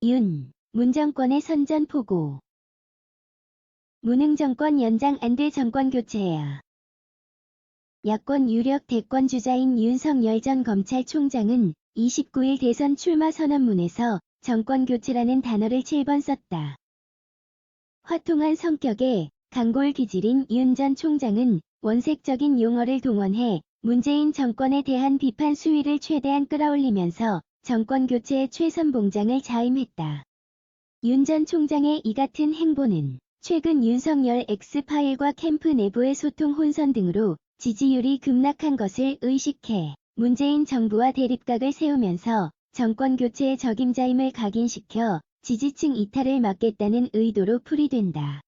문 정권의 선전포고. 문흥정권 연장 안돼 정권 교체해야. 야권 유력 대권주자인 윤석열 전 검찰총장은 29일 대선 출마 선언문에서 정권 교체라는 단어를 7번 썼다. 화통한 성격에 강골 기질인 윤 전 총장은 원색적인 용어를 동원해 문재인 정권에 대한 비판 수위를 최대한 끌어올리면서 정권 교체의 최선봉장을 자임했다. 윤 전 총장의 이 같은 행보는 최근 윤석열 X파일과 캠프 내부의 소통 혼선 등으로 지지율이 급락한 것을 의식해 문재인 정부와 대립각을 세우면서 정권 교체의 적임자임을 각인시켜 지지층 이탈을 막겠다는 의도로 풀이된다.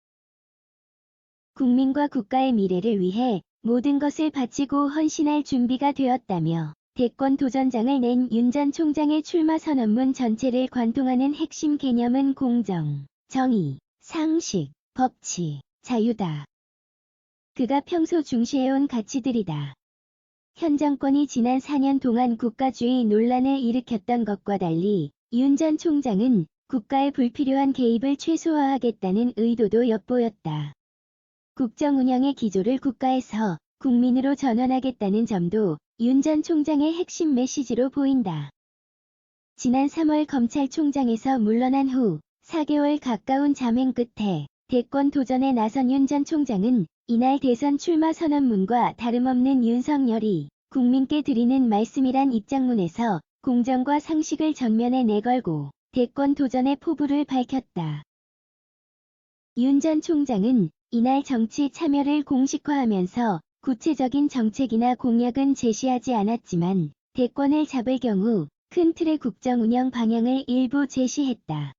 국민과 국가의 미래를 위해 모든 것을 바치고 헌신할 준비가 되었다며 대권 도전장을 낸 윤 전 총장의 출마 선언문 전체를 관통하는 핵심 개념은 공정, 정의, 상식, 법치, 자유다. 그가 평소 중시해온 가치들이다. 현 정권이 지난 4년 동안 국가주의 논란을 일으켰던 것과 달리 윤 전 총장은 국가의 불필요한 개입을 최소화하겠다는 의도도 엿보였다. 국정 운영의 기조를 국가에서 국민으로 전환하겠다는 점도 윤 전 총장의 핵심 메시지로 보인다. 지난 3월 검찰총장에서 물러난 후 4개월 가까운 잠행 끝에 대권 도전에 나선 윤 전 총장은 이날 대선 출마 선언문과 다름없는 윤석열이 국민께 드리는 말씀이란 입장문에서 공정과 상식을 전면에 내걸고 대권 도전의 포부를 밝혔다. 윤 전 총장은 이날 정치 참여를 공식화하면서 구체적인 정책이나 공약은 제시하지 않았지만 대권을 잡을 경우 큰 틀의 국정 운영 방향을 일부 제시했다.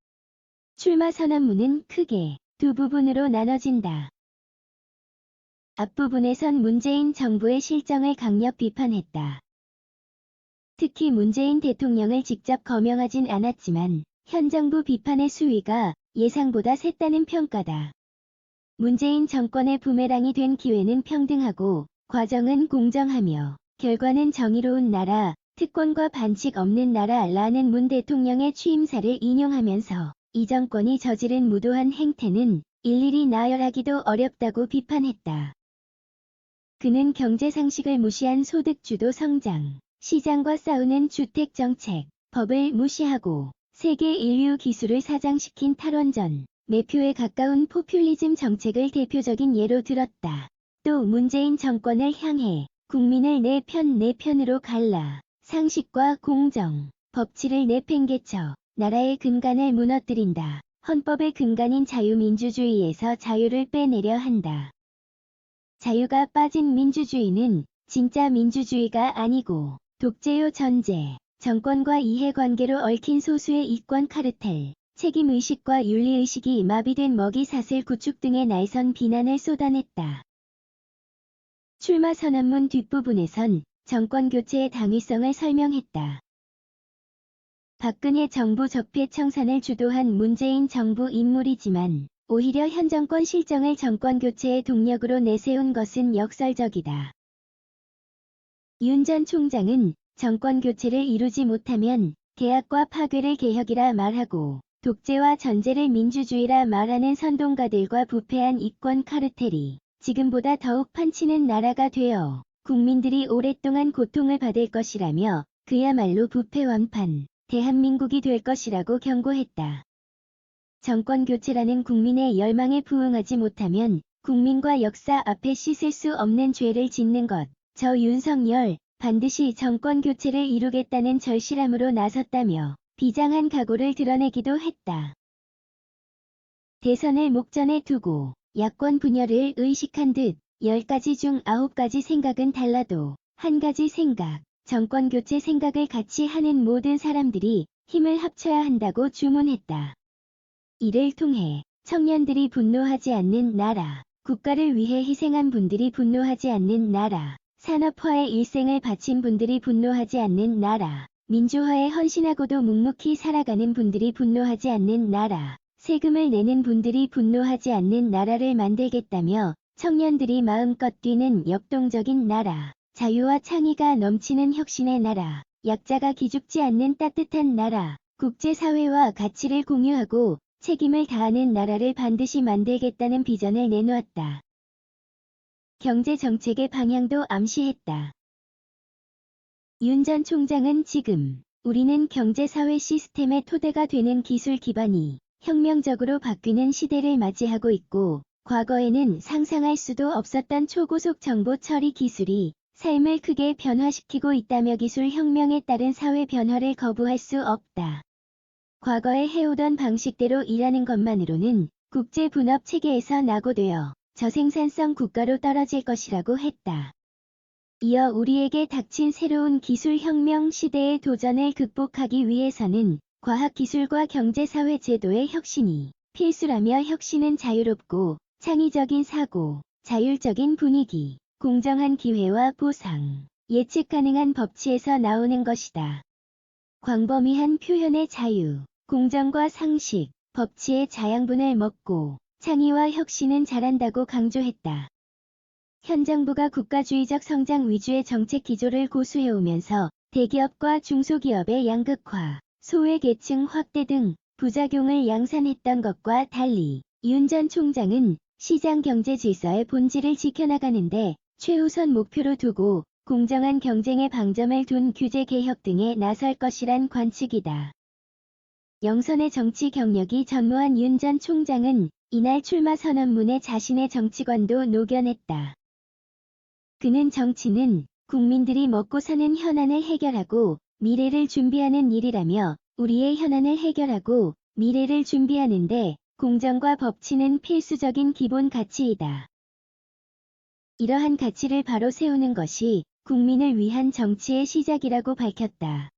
출마 선언문은 크게 두 부분으로 나눠진다. 앞부분에선 문재인 정부의 실정을 강력 비판했다. 특히 문재인 대통령을 직접 거명하진 않았지만 현 정부 비판의 수위가 예상보다 셌다는 평가다. 문재인 정권의 부메랑이 된 기회는 평등하고 과정은 공정하며 결과는 정의로운 나라, 특권과 반칙 없는 나라라는 문 대통령의 취임사를 인용하면서 이 정권이 저지른 무도한 행태는 일일이 나열하기도 어렵다고 비판했다. 그는 경제상식을 무시한 소득주도 성장, 시장과 싸우는 주택정책, 법을 무시하고 세계 인류 기술을 사장시킨 탈원전, 매표에 가까운 포퓰리즘 정책을 대표적인 예로 들었다. 또 문재인 정권을 향해 국민을 내 편으로 갈라 상식과 공정, 법치를 내팽개쳐 나라의 근간을 무너뜨린다. 헌법의 근간인 자유민주주의에서 자유를 빼내려 한다. 자유가 빠진 민주주의는 진짜 민주주의가 아니고 독재요 전제, 정권과 이해관계로 얽힌 소수의 이권 카르텔, 책임의식과 윤리의식이 마비된 먹이사슬 구축 등의 날선 비난을 쏟아냈다. 출마 선언문 뒷부분에선 정권 교체의 당위성을 설명했다. 박근혜 정부 적폐 청산을 주도한 문재인 정부 인물이지만 오히려 현 정권 실정을 정권 교체의 동력으로 내세운 것은 역설적이다. 윤 전 총장은 정권 교체를 이루지 못하면 개혁과 파괴를 개혁이라 말하고 독재와 전제를 민주주의라 말하는 선동가들과 부패한 이권 카르텔이 지금보다 더욱 판치는 나라가 되어 국민들이 오랫동안 고통을 받을 것이라며 그야말로 부패 완판 대한민국이 될 것이라고 경고했다. 정권 교체라는 국민의 열망에 부응하지 못하면 국민과 역사 앞에 씻을 수 없는 죄를 짓는 것. 저 윤석열 반드시 정권 교체를 이루겠다는 절실함으로 나섰다며 비장한 각오를 드러내기도 했다. 대선을 목전에 두고 야권 분열을 의식한 듯 10가지 중 9가지 생각은 달라도 한 가지 생각, 정권 교체 생각을 같이 하는 모든 사람들이 힘을 합쳐야 한다고 주문했다. 이를 통해 청년들이 분노하지 않는 나라, 국가를 위해 희생한 분들이 분노하지 않는 나라, 산업화에 일생을 바친 분들이 분노하지 않는 나라, 민주화에 헌신하고도 묵묵히 살아가는 분들이 분노하지 않는 나라, 세금을 내는 분들이 분노하지 않는 나라를 만들겠다며 청년들이 마음껏 뛰는 역동적인 나라, 자유와 창의가 넘치는 혁신의 나라, 약자가 기죽지 않는 따뜻한 나라, 국제사회와 가치를 공유하고 책임을 다하는 나라를 반드시 만들겠다는 비전을 내놓았다. 경제정책의 방향도 암시했다. 윤 전 총장은 지금 우리는 경제사회 시스템의 토대가 되는 기술 기반이 혁명적으로 바뀌는 시대를 맞이하고 있고, 과거에는 상상할 수도 없었던 초고속 정보 처리 기술이 삶을 크게 변화시키고 있다며 기술 혁명에 따른 사회 변화를 거부할 수 없다. 과거에 해오던 방식대로 일하는 것만으로는 국제 분업 체계에서 낙오되어 저생산성 국가로 떨어질 것이라고 했다. 이어 우리에게 닥친 새로운 기술 혁명 시대의 도전을 극복하기 위해서는 과학기술과 경제사회 제도의 혁신이 필수라며 혁신은 자유롭고 창의적인 사고, 자율적인 분위기, 공정한 기회와 보상, 예측 가능한 법치에서 나오는 것이다. 광범위한 표현의 자유, 공정과 상식, 법치의 자양분을 먹고 창의와 혁신은 잘한다고 강조했다. 현 정부가 국가주의적 성장 위주의 정책 기조를 고수해오면서 대기업과 중소기업의 양극화, 소외계층 확대 등 부작용을 양산했던 것과 달리 윤 전 총장은 시장 경제 질서의 본질을 지켜나가는데 최우선 목표로 두고 공정한 경쟁의 방점을 둔 규제 개혁 등에 나설 것이란 관측이다. 영선의 정치 경력이 전무한 윤 전 총장은 이날 출마 선언문에 자신의 정치관도 녹여냈다. 그는 정치는 국민들이 먹고 사는 현안을 해결하고 미래를 준비하는 일이라며 우리의 현안을 해결하고 미래를 준비하는데 공정과 법치는 필수적인 기본 가치이다. 이러한 가치를 바로 세우는 것이 국민을 위한 정치의 시작이라고 밝혔다.